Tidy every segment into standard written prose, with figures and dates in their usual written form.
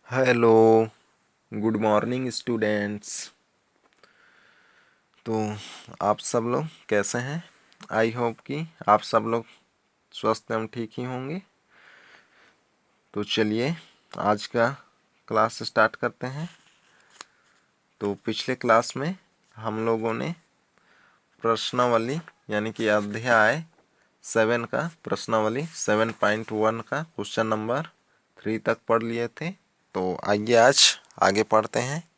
Hello, good morning students. तो आप सब लोग कैसे हैं? आई होप कि आप सब लोग स्वस्थ एवं ठीक ही होंगे। तो चलिए आज का क्लास स्टार्ट करते हैं। तो पिछले क्लास में हम लोगों ने प्रश्नावली यानी कि अध्याय 7 का प्रश्नावली 7.1 का क्वेश्चन नंबर 3 तक पढ़ लिए थे। तो आइए आज आगे पढ़ते हैं।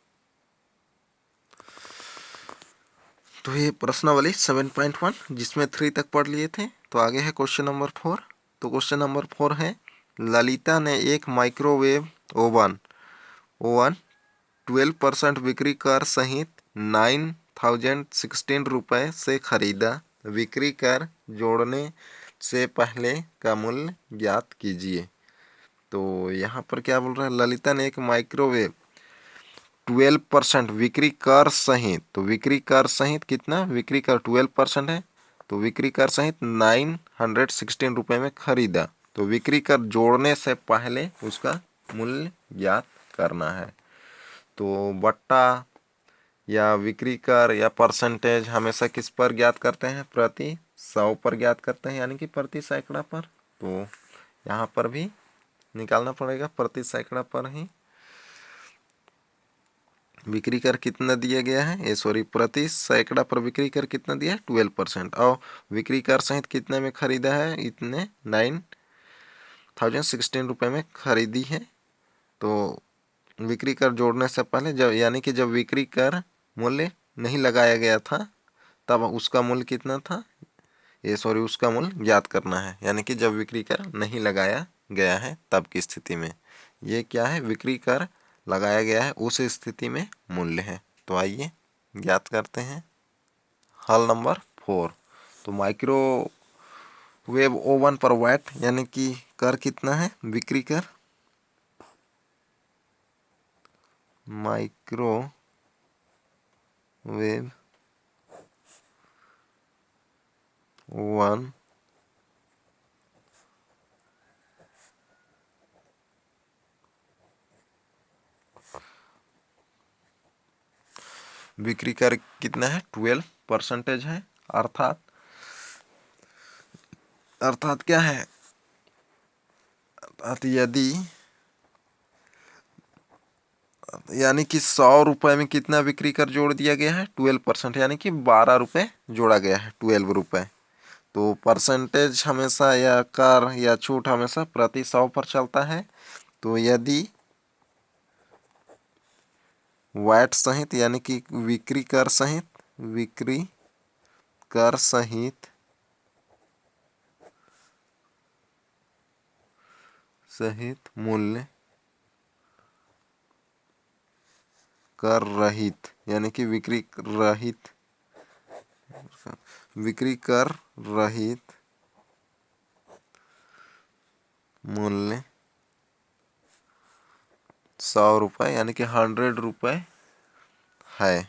तो ये प्रश्नावली 7.1 जिसमें 3 तक पढ़ लिए थे। तो आगे है क्वेश्चन नंबर 4। तो क्वेश्चन नंबर 4 है, ललिता ने एक माइक्रोवेव ओवन ओवन 12% बिक्री कर सहित 9,016 रुपये से खरीदा। बिक्री कर जोड़ने से पहले का मूल्य ज्ञात कीजिए। तो यहाँ पर क्या बोल रहा है, ललिता ने एक माइक्रोवेव 12% बिक्री कर सहित, तो बिक्री कर सहित कितना, बिक्री कर 12% है तो बिक्री कर सहित 916 रुपये में खरीदा। तो बिक्री कर जोड़ने से पहले उसका मूल्य ज्ञात करना है। तो बट्टा या बिक्री कर या परसेंटेज हमेशा किस पर ज्ञात करते हैं, प्रति 100 पर ज्ञात करते हैं, यानी कि प्रति सैकड़ा पर। तो यहाँ पर भी निकालना पड़ेगा प्रति सैकड़ा पर ही। बिक्री कर कितना दिया गया है, ये सॉरी प्रति सैकड़ा पर बिक्री कर कितना दिया है, 12%। और बिक्री कर सहित कितने में खरीदा है, इतने 9,016 रुपये में खरीदी है। तो बिक्री कर जोड़ने से पहले जब, यानी कि जब बिक्री कर मूल्य नहीं लगाया गया था तब उसका मूल्य कितना था, ये सॉरी उसका मूल्य ज्ञात करना है, यानी कि जब बिक्री कर नहीं लगाया गया है तब की स्थिति में। ये क्या है, बिक्री कर लगाया गया है उस स्थिति में मूल्य है। तो आइए ज्ञात करते हैं हल नंबर 4। तो माइक्रोवेव ओवन पर वैट यानी कि कर कितना है, बिक्री कर माइक्रोवेव ओवन बिक्री कर कितना है, 12% है। अर्थात क्या है, अर्थात यदि, यानी कि 100 रुपये में कितना बिक्री कर जोड़ दिया गया है, 12%, यानी कि 12 रुपये जोड़ा गया है, 12 रुपये। तो परसेंटेज हमेशा या कर या छूट हमेशा प्रति 100 पर चलता है। तो यदि वैट सहित यानी कि बिक्री कर सहित मूल्य कर रहित, यानी कि बिक्री कर रहित मूल्य 100 रुपये यानी कि 100 रुपये है,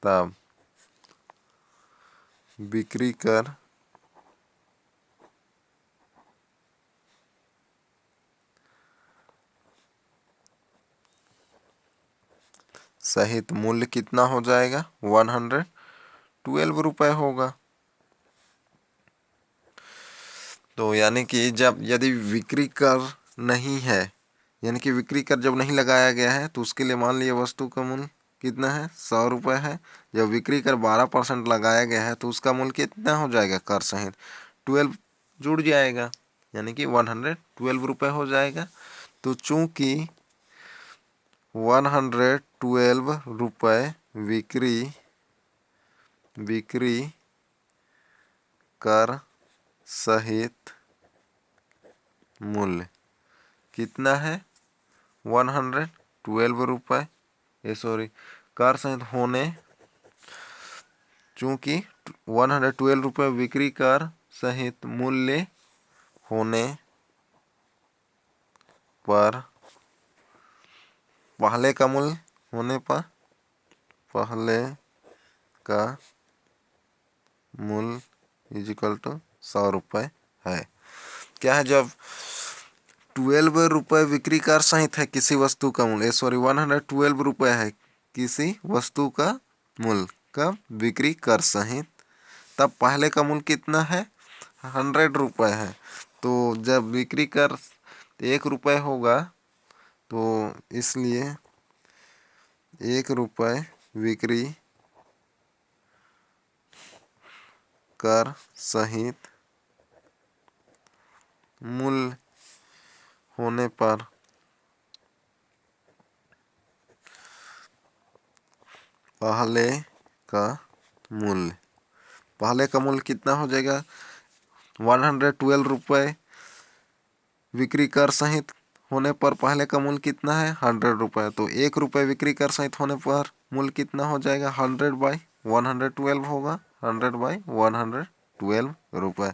तब बिक्री कर सहित मूल्य कितना हो जाएगा, 112 रुपये होगा। तो यानी कि जब यदि बिक्री कर नहीं है, यानी कि बिक्री कर जब नहीं लगाया गया है तो उसके लिए मान लिया वस्तु का मूल्य कितना है, 100 रुपये है। जब बिक्री कर 12% लगाया गया है तो उसका मूल्य कितना हो जाएगा, कर सहित 12 जुड़ जाएगा, यानी कि 112 रुपये हो जाएगा। तो चूंकि 112 रुपये बिक्री कर सहित मूल्य कितना है, 112 रुपये, ये सॉरी कर सहित होने, चूंकि 112 रुपये बिक्री कर सहित मूल्य होने पर पहले का मूल्य होने पर पहले का मूल्य इज इक्वल टू 100 रुपये है। क्या है, जब ₹12 बिक्री कर सहित है किसी वस्तु का मूल्य, सॉरी 112 रुपये है किसी वस्तु का मूल्य कब बिक्री कर सहित, तब पहले का मूल्य कितना है 100 रुपये है। तो जब बिक्री कर 1 रुपये होगा तो इसलिए 1 रुपये बिक्री कर सहित मूल्य होने पर पहले का मूल्य, पहले का मूल्य कितना हो जाएगा 112 रुपये बिक्री कर सहित होने पर पहले का मूल्य कितना है 100 रुपये। तो 1 रुपये बिक्री कर सहित होने पर मूल्य कितना हो जाएगा 100/112 होगा, 100/112 रुपये।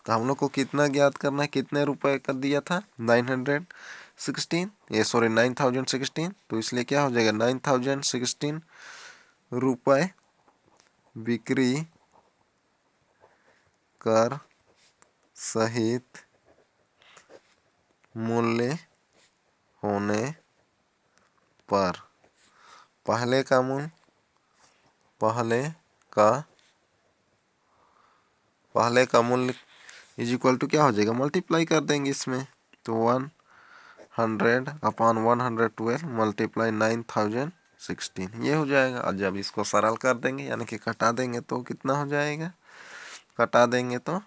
तो हम लोग को कितना ज्ञात करना है, कितने रुपए का दिया था 916, ये सॉरी 9016, तो इसलिए क्या हो जाएगा 9016 रुपये बिक्री कर सहित मूल्य होने पर पहले का मूल्य, पहले का मूल्य इज इक्वल टू क्या हो जाएगा, मल्टीप्लाई कर देंगे इसमें, तो 100/112 मल्टीप्लाई 9016 ये हो जाएगा। और जब इसको सरल कर देंगे यानी कि घटा देंगे तो कितना हो जाएगा, घटा देंगे तो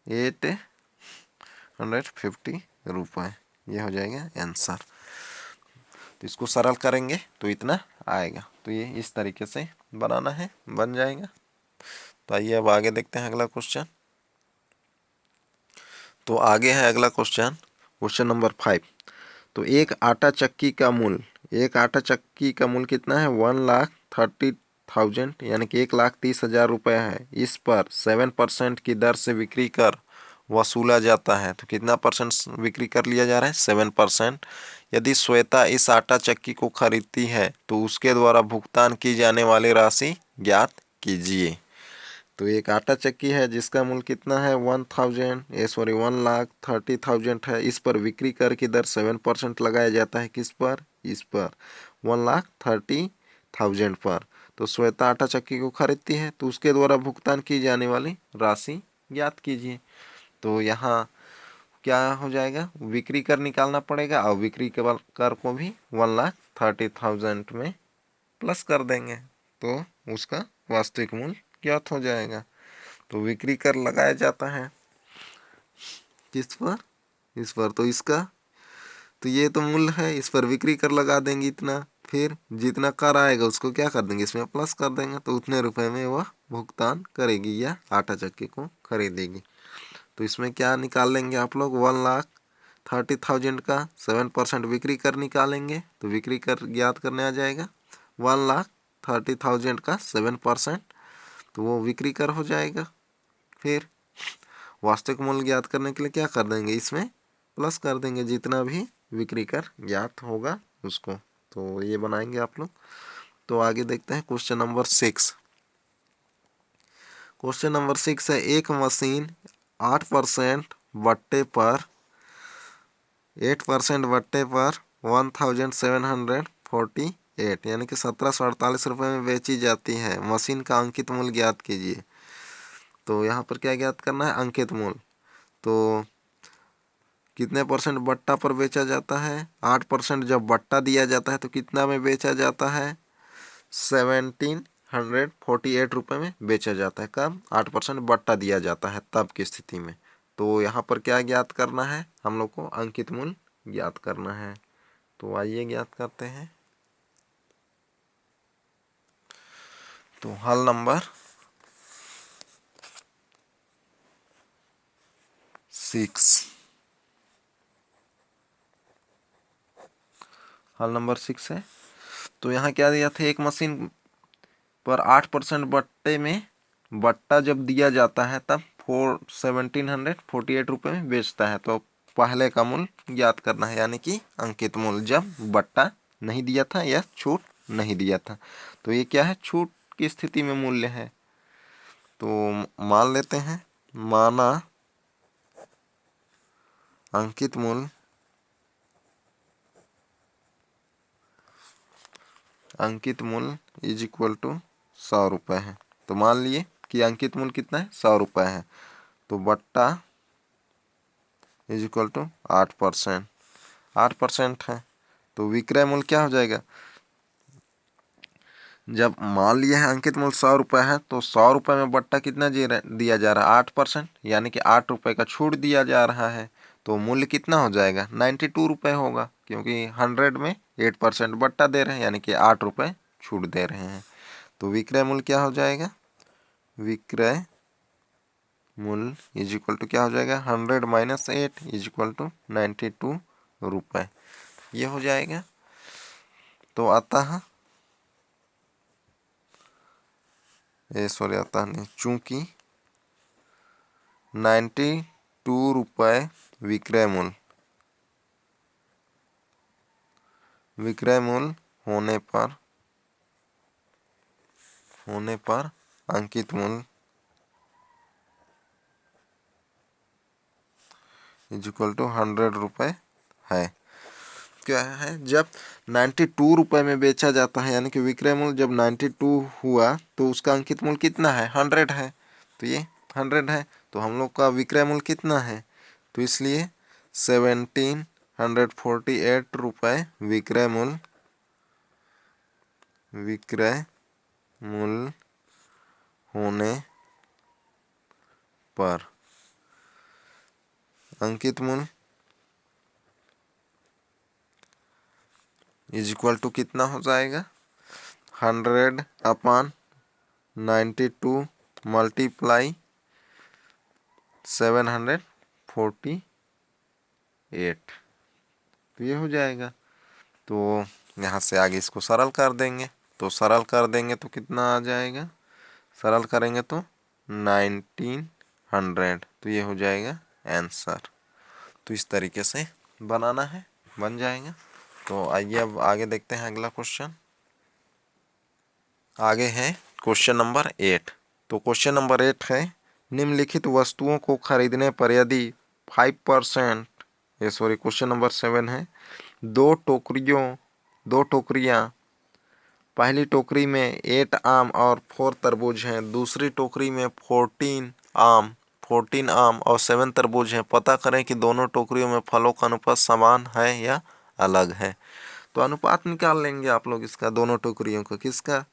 850 रुपये, ये हो जाएगा आंसर। तो इसको सरल करेंगे तो इतना आएगा। तो ये इस तरीके से बनाना है, बन जाएगा। तो आइए अब आगे देखते हैं अगला क्वेश्चन। तो आगे है अगला क्वेश्चन, क्वेश्चन नंबर 5। तो एक आटा चक्की का मूल्य, एक आटा चक्की का मूल्य कितना है 1,30,000 यानी कि 1,30,000 रुपये है। इस पर 7% की दर से बिक्री कर वसूला जाता है। तो कितना परसेंट बिक्री कर लिया जा रहा है 7%। यदि श्वेता इस आटा चक्की को खरीदती है तो उसके द्वारा भुगतान की जाने वाली राशि ज्ञात कीजिए। तो एक आटा चक्की है जिसका मूल्य कितना है 1,30,000 है। इस पर बिक्री कर की दर 7% लगाया जाता है, किस पर, इस पर 1,30,000 पर। तो श्वेता आटा चक्की को खरीदती है तो उसके द्वारा भुगतान की जाने वाली राशि ज्ञात कीजिए। तो यहाँ क्या हो जाएगा, बिक्री कर निकालना पड़ेगा और बिक्री के कर को भी 1,30,000 में प्लस कर देंगे तो उसका वास्तविक मूल्य ज्ञात हो जाएगा। तो बिक्री कर लगाया जाता है किस पर, इस पर। तो इसका, तो ये तो मूल्य है, इस पर बिक्री कर लगा देंगे इतना, फिर जितना कर आएगा उसको क्या कर देंगे इसमें प्लस कर देंगे, तो उतने रुपए में वह भुगतान करेगी या आटा चक्की को खरीदेगी। तो इसमें क्या निकाल लेंगे आप लोग, 1,30,000 का 7% बिक्री कर निकालेंगे तो बिक्री कर ज्ञात करने आ जाएगा 1,30,000 का 7%, तो वो बिक्री कर हो जाएगा। फिर वास्तविक मूल्य ज्ञात करने के लिए क्या कर देंगे, इसमें प्लस कर देंगे जितना भी बिक्री कर ज्ञात होगा उसको। तो ये बनाएंगे आप लोग। तो आगे देखते हैं क्वेश्चन नंबर 6। क्वेश्चन नंबर 6 है, एक मशीन 8% बट्टे पर 1748 यानी कि 1748 रुपये में बेची जाती है। मशीन का अंकित मूल्य ज्ञात कीजिए। तो यहाँ पर क्या ज्ञात करना है, अंकित मूल्य। तो कितने परसेंट बट्टा पर बेचा जाता है, 8% जब बट्टा दिया जाता है तो कितना में बेचा जाता है 1748 रुपये में बेचा जाता है। कब, 8% बट्टा दिया जाता है तब की स्थिति में। तो यहाँ पर क्या ज्ञात करना है, हम लोग को अंकित मूल्य ज्ञात करना है। तो आइए ज्ञात करते हैं। तो हल नंबर 6, हल नंबर 6 है। तो यहाँ क्या दिया था, एक मशीन पर 8% बट्टे में बट्टा जब दिया जाता है तब 1748 रुपये में बेचता है। तो पहले का मूल्य ज्ञात करना है यानी कि अंकित मूल्य जब बट्टा नहीं दिया था या छूट नहीं दिया था। तो ये क्या है, छूट की स्थिति में मूल्य है। तो मान लेते हैं, माना अंकित मूल्य इज इक्वल टू 100 रुपये है। तो मान लिए कि अंकित मूल्य कितना है, 100 रुपये है, तो बट्टा इज इक्वल टू 8%, 8% है। तो विक्रय मूल्य क्या हो जाएगा, जब मान लिया है अंकित मूल्य 100 रुपये है, तो 100 रुपये में बट्टा कितना दिया जा रहा है, 8%, यानी कि 8 रुपये का छूट दिया जा रहा है। तो मूल्य कितना हो जाएगा, 92 रुपये होगा, क्योंकि 100 में 8% बट्टा दे रहे हैं, यानी कि 8 रुपये छूट दे रहे हैं। तो विक्रय मूल्य क्या हो जाएगा, विक्रय मूल्य इज इक्वल टू क्या हो जाएगा, 100 माइनस 8 इज इक्वल टू 92 रुपये, ये हो जाएगा। तो आता है आता नहीं, चूंकि 92 रुपये विक्रय मूल्य होने पर अंकित मूल्य इज इक्वल टू 100 रुपये है। क्या है, जब 92 रुपये में बेचा जाता है, यानी कि विक्रय मूल्य जब 92 हुआ, तो उसका अंकित मूल्य कितना है, 100 है। तो ये 100 है, तो हम लोग का विक्रय मूल्य कितना है, तो इसलिए 1748 रुपये विक्रय मूल्य होने पर अंकित मूल्य इज इक्वल टू कितना हो जाएगा, 100/92 मल्टीप्लाई 748, तो ये हो जाएगा। तो यहाँ से आगे इसको सरल कर देंगे, तो सरल कर देंगे तो कितना आ जाएगा, सरल करेंगे तो 1900, तो ये हो जाएगा आंसर। तो इस तरीके से बनाना है, बन जाएगा। तो आइए अब आगे देखते हैं अगला क्वेश्चन। आगे है क्वेश्चन नंबर 8। तो क्वेश्चन नंबर 8 है, निम्नलिखित वस्तुओं को खरीदने पर यदि 5%, क्वेश्चन नंबर 7 है, दो टोकरियां, पहली टोकरी में 8 आम और 4 तरबूज हैं, दूसरी टोकरी में 14 आम और 7 तरबूज हैं। पता करें कि दोनों टोकरियों में फलों का अनुपात समान है या अलग है। तो अनुपात निकाल लेंगे आप लोग इसका, दोनों टोकरियों का। किसका,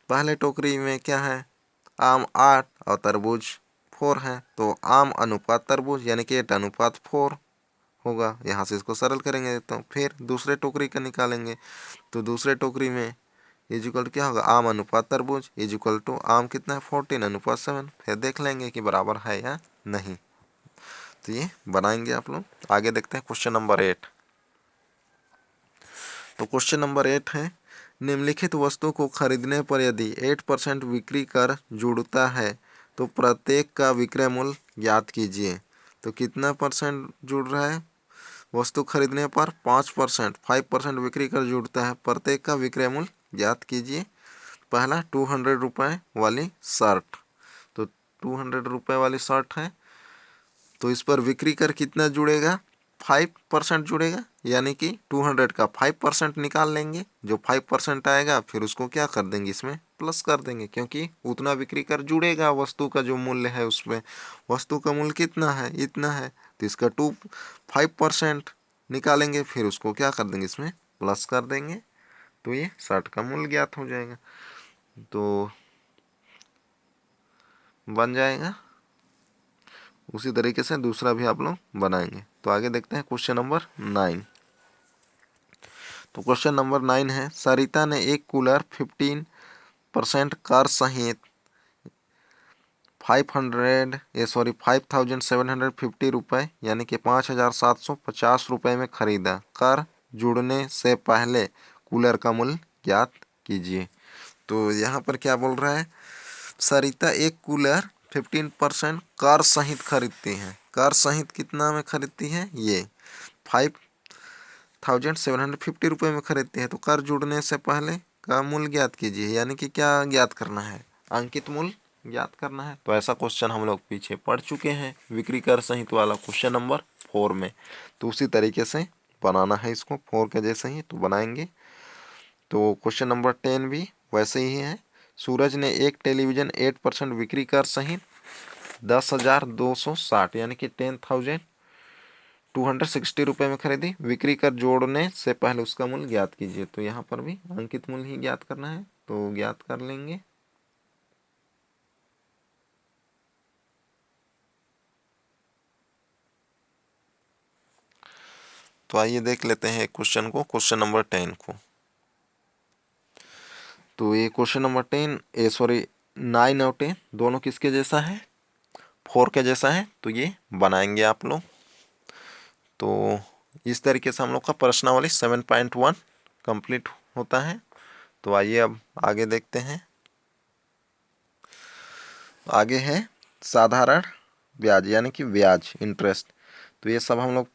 पहले टोकरी में क्या है, आम 8 और तरबूज 4 है, तो आम अनुपात तरबूज यानी कि 8:4 होगा। यहाँ से इसको सरल करेंगे, तो फिर दूसरे टोकरी का निकालेंगे। तो दूसरे टोकरी में इज इक्वल क्या होगा, आम अनुपात तरबूज इज इक्वल टू आम कितना है, 14:7। फिर देख लेंगे कि बराबर है या नहीं। तो ये बनाएंगे आप लोग। आगे देखते हैं क्वेश्चन नंबर 8। तो क्वेश्चन नंबर 8 है, निम्नलिखित वस्तु को खरीदने पर यदि 8% बिक्री कर जुड़ता है तो प्रत्येक का विक्रय मूल्य ज्ञात कीजिए। तो कितना परसेंट जुड़ रहा है, वस्तु खरीदने पर 5% बिक्री कर जुड़ता है, प्रत्येक का विक्रय मूल्य ज्ञात कीजिए। पहला 200 रुपये वाली शर्ट, तो 200 रुपये वाली शर्ट है, तो इस पर विक्री कर कितना जुड़ेगा, 5% जुड़ेगा, यानी कि 200 का 5% निकाल लेंगे। जो 5% आएगा फिर उसको क्या कर देंगे, इसमें प्लस कर देंगे, क्योंकि उतना बिक्री कर जुड़ेगा वस्तु का जो मूल्य है उसमें। वस्तु का मूल्य कितना है, इतना है, तो इसका 5% निकालेंगे, फिर उसको क्या कर देंगे, इसमें प्लस कर देंगे। तो ये शर्ट का मूल्य ज्ञात हो जाएगा, तो बन जाएगा। उसी तरीके से दूसरा भी आप लोग बनाएंगे। तो आगे देखते हैं क्वेश्चन नंबर 9। तो क्वेश्चन नंबर 9 है, सरिता ने एक कूलर 15% कर सहित 5,750 रुपये यानी कि 5,750 रुपये में खरीदा। कर जुड़ने से पहले कूलर का मूल्य ज्ञात कीजिए। तो यहाँ पर क्या बोल रहा है, सरिता एक कूलर 15% कर सहित खरीदती हैं। कर सहित कितना में खरीदती है, ये 5,750 रुपये में खरीदती है। तो कर जुड़ने से पहले का मूल्य ज्ञात कीजिए, यानी कि क्या ज्ञात करना है, अंकित मूल्य ज्ञात करना है। तो ऐसा क्वेश्चन हम लोग पीछे पढ़ चुके हैं विक्री कर सहित वाला क्वेश्चन नंबर 4 में। तो उसी तरीके से बनाना है इसको, 4 के जैसे ही तो बनाएंगे। तो क्वेश्चन नंबर 10 भी वैसे ही है। सूरज ने एक टेलीविज़न 8% बिक्री कर सहित 10,260 यानी कि 10,260 रुपये में खरीदी। बिक्री कर जोड़ने से पहले उसका मूल्य ज्ञात कीजिए। तो यहाँ पर भी अंकित मूल्य ही ज्ञात करना है, तो ज्ञात कर लेंगे। तो आइए देख लेते हैं क्वेश्चन को, क्वेश्चन नंबर 10 को। तो ये क्वेश्चन नंबर 9 और 10 दोनों किसके जैसा है, 4 के जैसा है। तो ये बनाएंगे आप लोग। तो इस तरीके से हम लोग का प्रश्नावली 7.1 कंप्लीट होता है। तो आइए अब आगे देखते हैं। आगे है साधारण ब्याज यानी कि ब्याज, इंटरेस्ट। तो ये सब हम लोग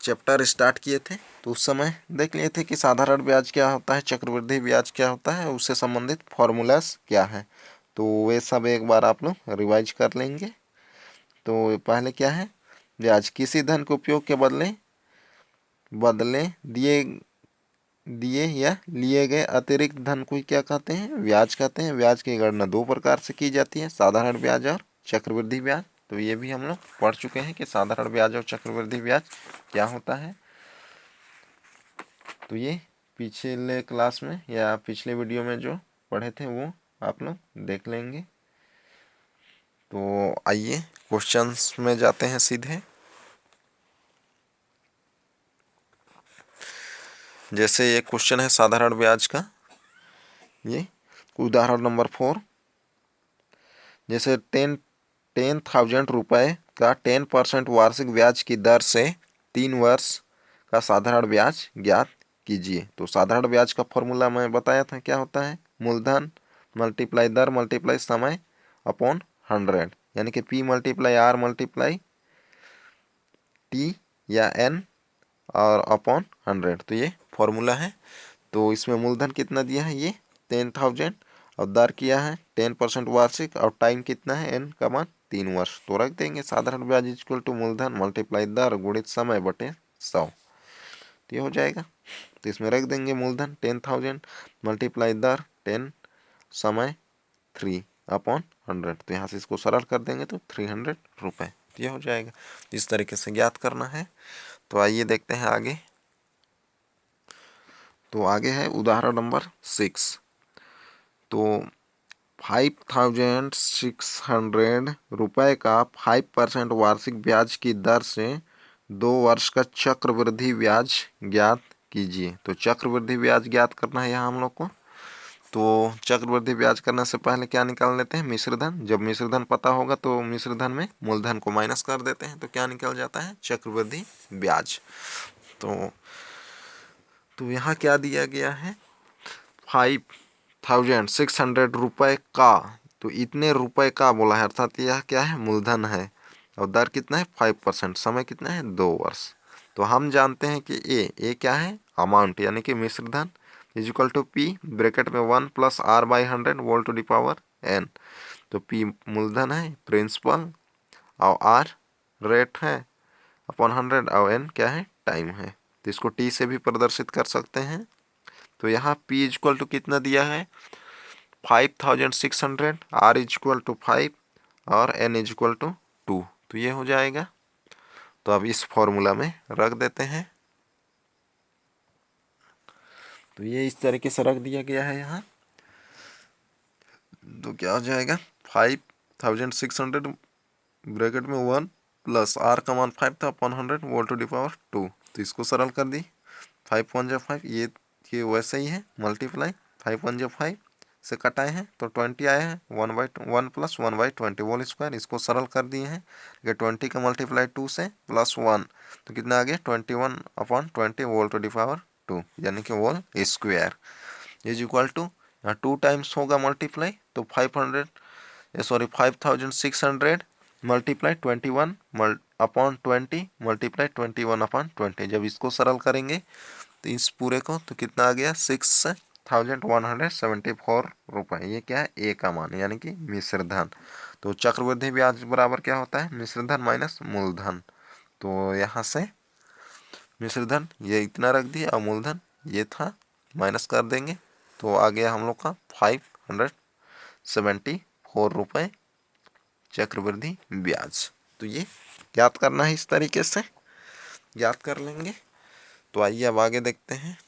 चैप्टर स्टार्ट किए थे, तो उस समय देख लिए थे कि साधारण ब्याज क्या होता है, चक्रवृद्धि ब्याज क्या होता है, उससे संबंधित फॉर्मूलास क्या है। तो वे सब एक बार आप लोग रिवाइज कर लेंगे। तो पहले क्या है, ब्याज किसी धन के उपयोग के बदले बदले दिए दिए या लिए गए अतिरिक्त धन को क्या कहते हैं, ब्याज कहते हैं। ब्याज की गणना दो प्रकार से की जाती है, साधारण ब्याज और चक्रवृद्धि ब्याज। तो ये भी हम लोग पढ़ चुके हैं कि साधारण ब्याज और चक्रवृद्धि ब्याज क्या होता है। तो ये पिछले क्लास में या पिछले वीडियो में जो पढ़े थे वो आप लोग देख लेंगे। तो आइए क्वेश्चंस में जाते हैं सीधे। जैसे ये क्वेश्चन है साधारण ब्याज का, ये उदाहरण नंबर 4। जैसे 10,000 रुपये का 10% वार्षिक ब्याज की दर से 3 वर्ष का साधारण ब्याज ज्ञात कीजिए। तो साधारण ब्याज का फॉर्मूला मैं बताया था क्या होता है, मूलधन मल्टीप्लाई दर मल्टीप्लाई समय अपॉन 100 यानी कि P multiply R multiply T या N और अपॉन 100। तो ये फॉर्मूला है। तो इसमें मूलधन कितना दिया है, ये 10,000 और दर किया है 10% वार्षिक और टाइम कितना है n का मान 3 वर्ष। तो रख देंगे साधारण ब्याज इक्वल टू मूलधन मल्टीप्लाई दर गुणित समय बटे 100। तो ये हो जाएगा। तो इसमें रख देंगे मूलधन 10,000 मल्टीप्लाई दर 10 समय 3 अपॉन 100। तो यहाँ से इसको सरल कर देंगे तो 300 रुपये। तो ये हो जाएगा। इस तरीके से ज्ञात करना है। तो आइए देखते हैं आगे। तो आगे है उदाहरण नंबर 6। तो 5,600 रुपये का 5% वार्षिक ब्याज की दर से 2 वर्ष का चक्रवृद्धि ब्याज ज्ञात कीजिए। तो चक्रवृद्धि ब्याज ज्ञात करना है यहाँ हम लोग को। तो चक्रवृद्धि ब्याज करने से पहले क्या निकाल लेते हैं, मिश्रधन। जब मिश्रधन पता होगा तो मिश्रधन में मूलधन को माइनस कर देते हैं, तो क्या निकल जाता है, चक्रवृद्धि ब्याज। तो यहाँ क्या दिया गया है, 5,600 रुपये का, तो इतने रुपए का बोला है, अर्थात यह क्या है, मूलधन है। और दर कितना है 5%, समय कितना है 2 वर्ष। तो हम जानते हैं कि ए क्या है, अमाउंट यानी कि मिश्रधन is equal to P bracket में 1 plus R by 100 whole to the power n। तो पी मूलधन है, प्रिंसिपल, और R रेट है अपॉन 100 और n क्या है, टाइम है। तो इसको टी से भी प्रदर्शित कर सकते हैं। तो यहाँ P इज इक्वल टू कितना दिया है 5,600, R इज इक्वल टू 5 और n इज इक्वल टू 2। तो ये हो जाएगा। तो अब इस फॉर्मूला में रख देते हैं। तो ये इस तरीके से रख दिया गया है यहाँ। तो क्या हो जाएगा 5,600 ब्रैकेट में 1 प्लस R का मान 5 था upon 100 whole to the power 2। तो इसको सरल कर दी, 5 1 जा 5, ये वैसे ही है, मल्टीप्लाई 5 1 जा 5 से कटाए हैं तो 20 आया है, 1 प्लस 1/20 होल स्क्वायर। इसको सरल कर दिए हैं कि 20 का मल्टीप्लाई 2 से प्लस 1 तो कितना आ गया 21 upon 20 whole to the power 2 यानी कि whole square is equal to, यहाँ 2 टाइम्स होगा मल्टीप्लाई तो 5,600 मल्टीप्लाई 21 अपॉन 20 मल्टीप्लाई 21 अपॉन 20। जब इसको सरल करेंगे तो इस पूरे को तो कितना आ गया 6 7,174 रुपये। ये क्या है, ए का मान यानी कि मिश्र धन। तो चक्रवृद्धि ब्याज बराबर क्या होता है, मिश्र धन माइनस मूलधन। तो यहाँ से मिश्र धन ये इतना रख दिया और मूलधन ये था, माइनस कर देंगे तो आ गया हम लोग का 574 रुपये चक्रवृद्धि ब्याज। तो ये ज्ञात करना है, इस तरीके से ज्ञात कर लेंगे। तो आइए अब आगे देखते हैं।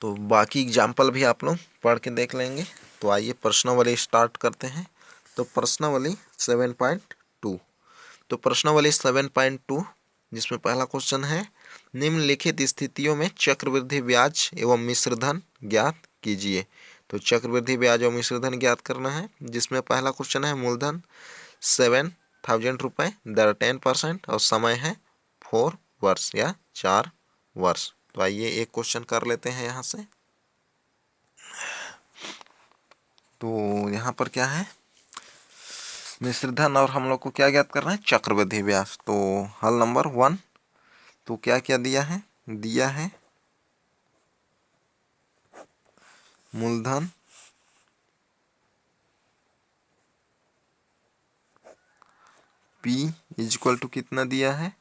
तो बाकी एग्जाम्पल भी आप लोग पढ़ के देख लेंगे। तो आइए प्रश्नावली स्टार्ट करते हैं। तो प्रश्नावली 7.2। तो प्रश्नावली 7.2 जिसमें पहला क्वेश्चन है, निम्नलिखित स्थितियों में चक्रवृद्धि ब्याज एवं मिश्रधन ज्ञात कीजिए। तो चक्रवृद्धि ब्याज एवं मिश्रधन ज्ञात करना है, जिसमें पहला क्वेश्चन है मूलधन 7,000 रुपये, दर 10% और समय है 4 वर्ष या 4 वर्ष। तो आइए एक क्वेश्चन कर लेते हैं यहाँ से। तो यहाँ पर क्या है, मिश्रधन और हम लोग को क्या ज्ञात करना है, चक्रवृद्धि ब्याज। तो हल नंबर 1, तो क्या क्या दिया है, दिया है मूलधन P इज इक्वल टू कितना दिया है,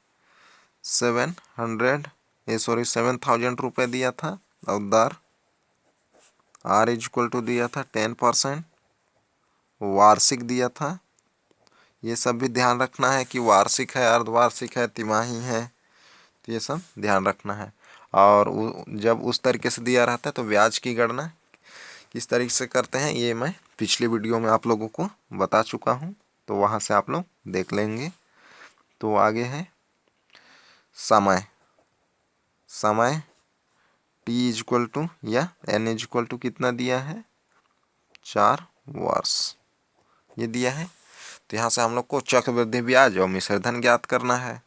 7,000 रुपये दिया था, और दर R इज इक्वल टू दिया था 10%, वार्षिक दिया था। ये सब भी ध्यान रखना है कि वार्षिक है, अर्धवार्षिक है, तिमाही है, तो ये सब ध्यान रखना है। और जब उस तरीके से दिया रहता है तो ब्याज की गणना किस तरीके से करते हैं ये मैं पिछले वीडियो में आप लोगों को बता चुका हूँ, तो वहाँ से आप लोग देख लेंगे। तो आगे है समय, समय T इज इक्वल टू या N इज इक्वल टू कितना दिया है, 4 वर्ष ये दिया है। तो यहाँ से हम लोग को चक्रवृद्धि ब्याज और मिश्रधन ज्ञात करना है।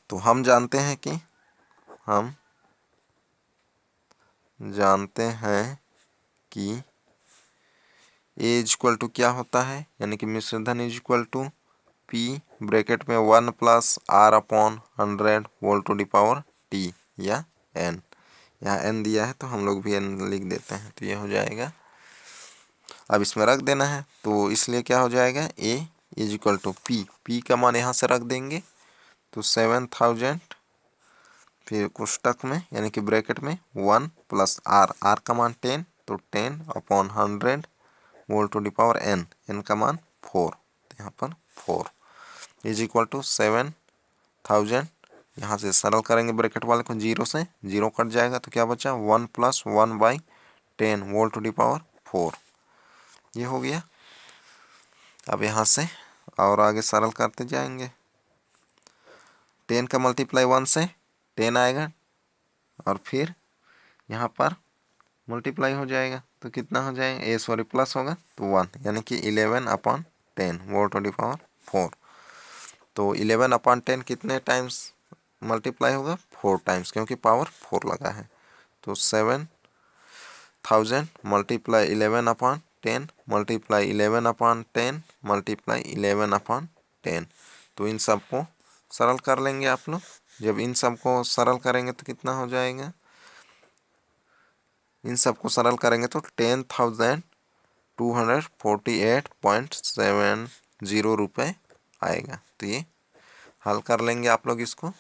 तो हम जानते हैं कि A इज इक्वल टू क्या होता है, यानी कि मिश्रधन is equal to P bracket में 1 plus R upon 100 whole to the power T या N। यहाँ N दिया है तो हम लोग भी N लिख देते हैं, तो ये हो जाएगा। अब इसमें रख देना है, तो इसलिए क्या हो जाएगा, A is equal to P का मान यहाँ से रख देंगे, तो 7,000 फिर कोष्टक में यानी कि ब्रैकेट में 1 प्लस R का मान 10, तो 10 upon 100 whole to the power N का मान 4, तो यहाँ पर 4 इज इक्वल टू 7,000। यहाँ से सरल करेंगे ब्रैकेट वाले को, 0 से 0 कट जाएगा, तो क्या बचा 1 plus 1/10 whole to the power 4, ये हो गया। अब यहाँ से और आगे सरल करते जाएंगे, 10 का मल्टीप्लाई 1 से 10 आएगा, और फिर यहाँ पर मल्टीप्लाई हो जाएगा, तो कितना हो जाएगा, प्लस होगा तो 1, यानी कि 11/10 होल टू द पावर 4। तो 11/10 कितने टाइम्स मल्टीप्लाई होगा, 4 टाइम्स, क्योंकि पावर 4 लगा है। तो 7,000 मल्टीप्लाई 11/10 मल्टीप्लाई 11/10 मल्टीप्लाई 11/10। तो इन सब को सरल कर लेंगे आप लोग। जब इन सब को सरल करेंगे तो कितना हो जाएगा, इन सब को सरल करेंगे तो 10,248.70 रुपये आएगा। तो ये हल कर लेंगे आप लोग इसको।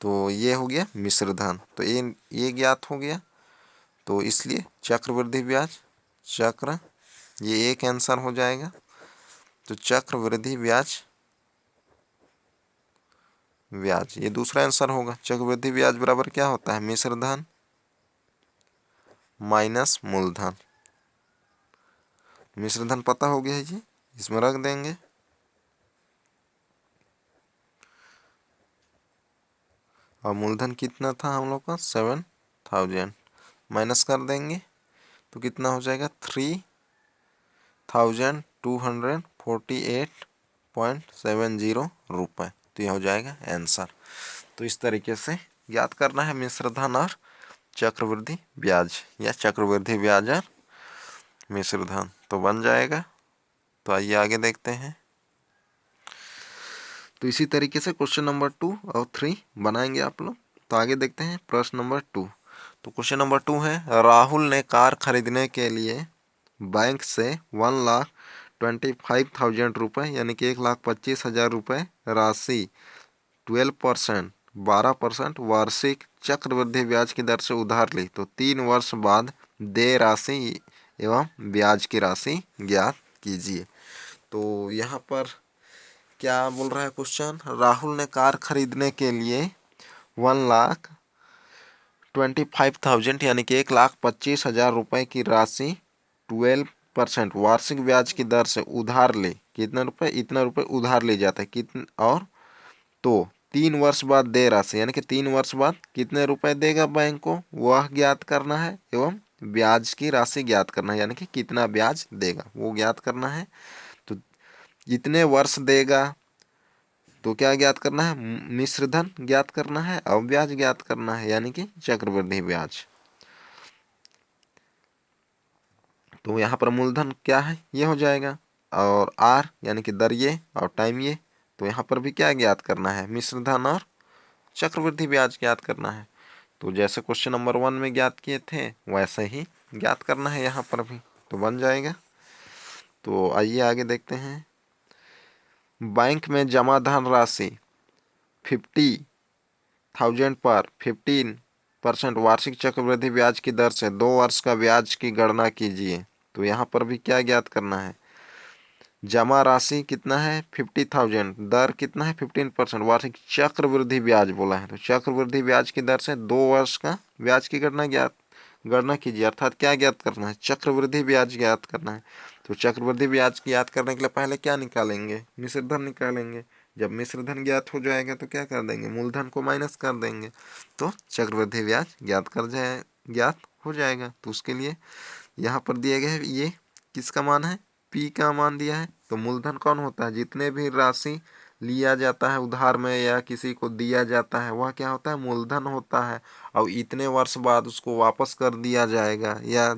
तो ये हो गया मिश्रधन, तो ये ज्ञात हो गया। तो इसलिए चक्रवृद्धि ब्याज, चक्र ये एक आंसर हो जाएगा। तो चक्रवृद्धि ब्याज ये दूसरा आंसर होगा। चक्रवृद्धि ब्याज बराबर क्या होता है, मिश्रधन माइनस मूलधन। मिश्रधन पता हो गया है जी, इसमें रख देंगे, और मूलधन कितना था हम लोग का 7,000, माइनस कर देंगे तो कितना हो जाएगा 3,248.70 रुपये। तो यह हो जाएगा आंसर। तो इस तरीके से याद करना है मिश्रधन और चक्रवृद्धि ब्याज, या चक्रवृद्धि ब्याज और मिश्रधन, तो बन जाएगा। तो आइए आगे देखते हैं। तो इसी तरीके से क्वेश्चन नंबर 2 और 3 बनाएंगे आप लोग। तो आगे देखते हैं प्रश्न नंबर 2। तो क्वेश्चन नंबर 2 है, राहुल ने कार खरीदने के लिए बैंक से 1,25,000 रुपये यानी कि 1,25,000 रुपये राशि 12% 12% वार्षिक चक्रवृद्धि ब्याज की दर से उधार ली। तो 3 वर्ष बाद देय राशि एवं ब्याज की राशि ज्ञात कीजिए। तो यहाँ पर क्या बोल रहा है क्वेश्चन, राहुल ने कार खरीदने के लिए 1,25,000 यानी कि 1,25,000 रुपये की राशि 12% वार्षिक ब्याज की दर से उधार ले। कितना रुपए, इतना रुपए उधार ले जाता है कितने, और तो 3 वर्ष बाद दे राशि यानी कि 3 वर्ष बाद कितने रुपए देगा बैंक को वह ज्ञात करना है, एवं ब्याज की राशि ज्ञात करना है यानी कि कितना ब्याज देगा वो ज्ञात करना है। तो इतने वर्ष देगा तो क्या ज्ञात करना है, मिश्र धन ज्ञात करना है और ब्याज ज्ञात करना है यानी कि चक्रवृद्धि ब्याज। तो यहाँ पर मूलधन क्या है ये हो जाएगा, और आर यानी कि दर ये और टाइम ये। तो यहाँ पर भी क्या ज्ञात करना है, मिश्र धन और चक्रवृद्धि ब्याज ज्ञात करना है। तो जैसे क्वेश्चन नंबर 1 में ज्ञात किए थे वैसे ही ज्ञात करना है यहाँ पर भी, तो बन जाएगा। तो आइए आगे देखते हैं। बैंक में जमा धन राशि 50,000 पर 15% वार्षिक चक्रवृद्धि ब्याज की दर से 2 वर्ष का ब्याज की गणना कीजिए। तो यहाँ पर भी क्या ज्ञात करना है, जमा राशि कितना है 50,000, दर कितना है 15%, वार्षिक चक्रवृद्धि ब्याज बोला है। तो चक्रवृद्धि ब्याज की दर से 2 वर्ष का ब्याज की गणना कीजिए, अर्थात क्या ज्ञात करना है, चक्रवृद्धि ब्याज ज्ञात करना है। तो चक्रवृद्धि ब्याज ज्ञात करने के लिए पहले क्या निकालेंगे, मिश्र धन निकालेंगे। जब मिश्र धन ज्ञात हो जाएगा तो क्या कर देंगे, मूलधन को माइनस कर देंगे, तो चक्रवृद्धि ब्याज ज्ञात हो जाएगा। तो उसके लिए यहाँ पर दिए गए ये किसका मान है, पी का मान दिया है। तो मूलधन कौन होता है, जितने भी राशि लिया जाता है उधार में या किसी को दिया जाता है वह क्या होता है, मूलधन होता है। और इतने वर्ष बाद उसको वापस कर दिया जाएगा या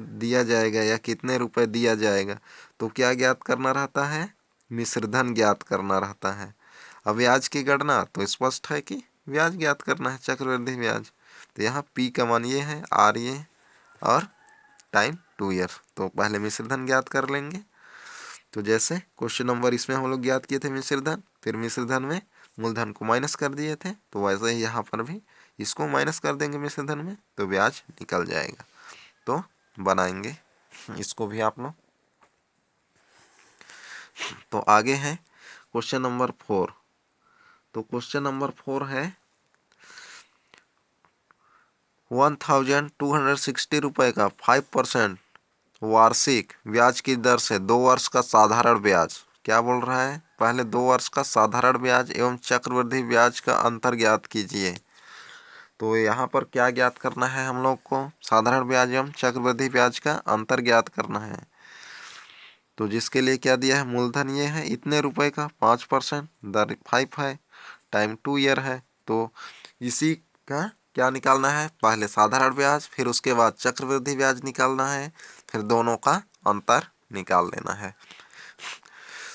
कितने रुपए दिया जाएगा, तो क्या ज्ञात करना रहता है, मिश्रधन ज्ञात करना रहता है। अब ब्याज की गणना तो स्पष्ट है कि ब्याज ज्ञात करना है, चक्रवृद्धि ब्याज। तो यहाँ पी का मान ये है, आर ये और टाइम 2 ईयर। तो पहले मिश्रधन ज्ञात कर लेंगे। तो जैसे क्वेश्चन नंबर इसमें हम लोग ज्ञात किए थे मिश्रधन, फिर मिश्रधन में मूलधन को माइनस कर दिए थे, तो वैसे ही यहाँ पर भी इसको माइनस कर देंगे मिश्रधन में, तो ब्याज निकल जाएगा। तो बनाएंगे इसको भी आप लोग। तो आगे है क्वेश्चन नंबर 4। तो क्वेश्चन नंबर 4 है 1,260 रुपये का 5% वार्षिक ब्याज की दर से 2 वर्ष का साधारण ब्याज। क्या बोल रहा है, पहले 2 वर्ष का साधारण ब्याज एवं चक्रवृद्धि ब्याज का अंतर ज्ञात कीजिए। तो यहाँ पर क्या ज्ञात करना है हम लोग को, साधारण ब्याज एवं चक्रवृद्धि ब्याज का अंतर ज्ञात करना है। तो जिसके लिए क्या दिया है, मूलधन ये है इतने रुपए का 5%, दर 5 है, टाइम 2 ईयर है। तो इसी का क्या निकालना है, पहले साधारण ब्याज फिर उसके बाद चक्रवृद्धि ब्याज निकालना है, फिर दोनों का अंतर निकाल लेना है।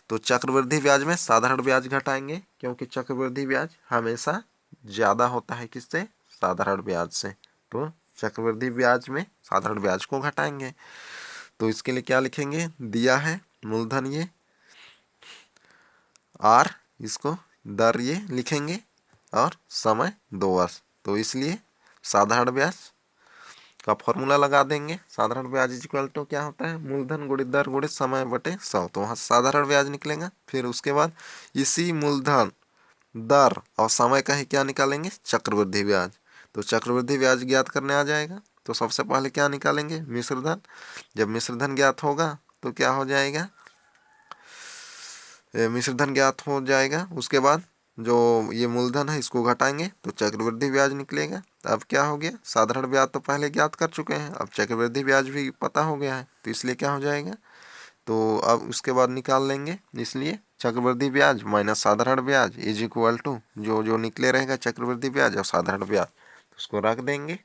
तो चक्रवृद्धि ब्याज में साधारण ब्याज घटाएंगे, क्योंकि चक्रवृद्धि ब्याज हमेशा ज़्यादा होता है किससे, साधारण ब्याज से। तो चक्रवृद्धि ब्याज में साधारण ब्याज को घटाएंगे। तो इसके लिए क्या लिखेंगे, दिया है मूलधन ये, आर इसको दर ये लिखेंगे, और समय 2 वर्ष। तो इसलिए साधारण ब्याज का फॉर्मूला लगा देंगे। साधारण ब्याज इज इक्वल टू क्या होता है, मूलधन गुणित दर गुणित समय बटे 100। तो वहाँ साधारण ब्याज निकलेगा। फिर उसके बाद इसी मूलधन दर और समय का ही क्या निकालेंगे, चक्रवृद्धि ब्याज। तो चक्रवृद्धि ब्याज ज्ञात करने आ जाएगा। तो सबसे पहले क्या निकालेंगे, मिश्रधन। जब मिश्रधन ज्ञात होगा तो क्या हो जाएगा, मिश्रधन ज्ञात हो जाएगा। उसके बाद जो ये मूलधन है इसको घटाएंगे तो चक्रवृद्धि ब्याज निकलेगा। अब क्या हो गया, साधारण ब्याज तो पहले ज्ञात कर चुके हैं, अब चक्रवृद्धि ब्याज भी पता हो गया है, तो इसलिए क्या हो जाएगा, तो अब उसके बाद निकाल लेंगे। इसलिए चक्रवृद्धि ब्याज माइनस साधारण ब्याज इज इक्वल टू जो जो निकले रहेगा चक्रवृद्धि ब्याज और साधारण ब्याज, तो उसको रख देंगे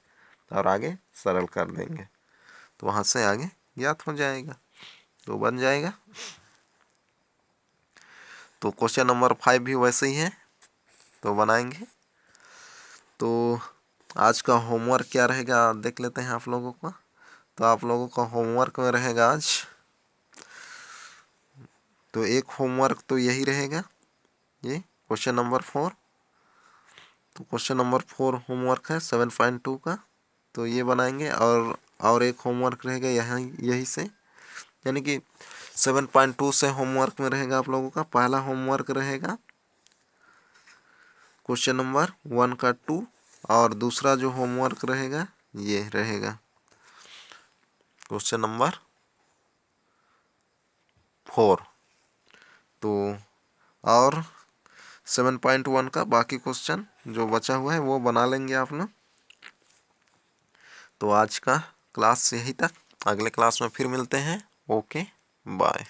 और आगे सरल कर देंगे। तो वहाँ से आगे ज्ञात हो जाएगा, तो बन जाएगा। तो क्वेश्चन नंबर 5 भी वैसे ही है, तो बनाएंगे। तो आज का होमवर्क क्या रहेगा देख लेते हैं आप लोगों का। तो आप लोगों का होमवर्क में रहेगा आज, तो एक होमवर्क तो यही रहेगा, ये क्वेश्चन नंबर 4। तो क्वेश्चन नंबर 4 होमवर्क है 7.2 का, तो ये बनाएंगे। और एक होमवर्क रहेगा यही से, यानी कि 7.2 से होमवर्क में रहेगा आप लोगों का। पहला होमवर्क रहेगा क्वेश्चन नंबर 1 का 2, और दूसरा जो होमवर्क रहेगा ये रहेगा क्वेश्चन नंबर 4। तो और 7.1 का बाकी क्वेश्चन जो बचा हुआ है वो बना लेंगे आप लोग। तो आज का क्लास यही तक, अगले क्लास में फिर मिलते हैं। Okay, bye.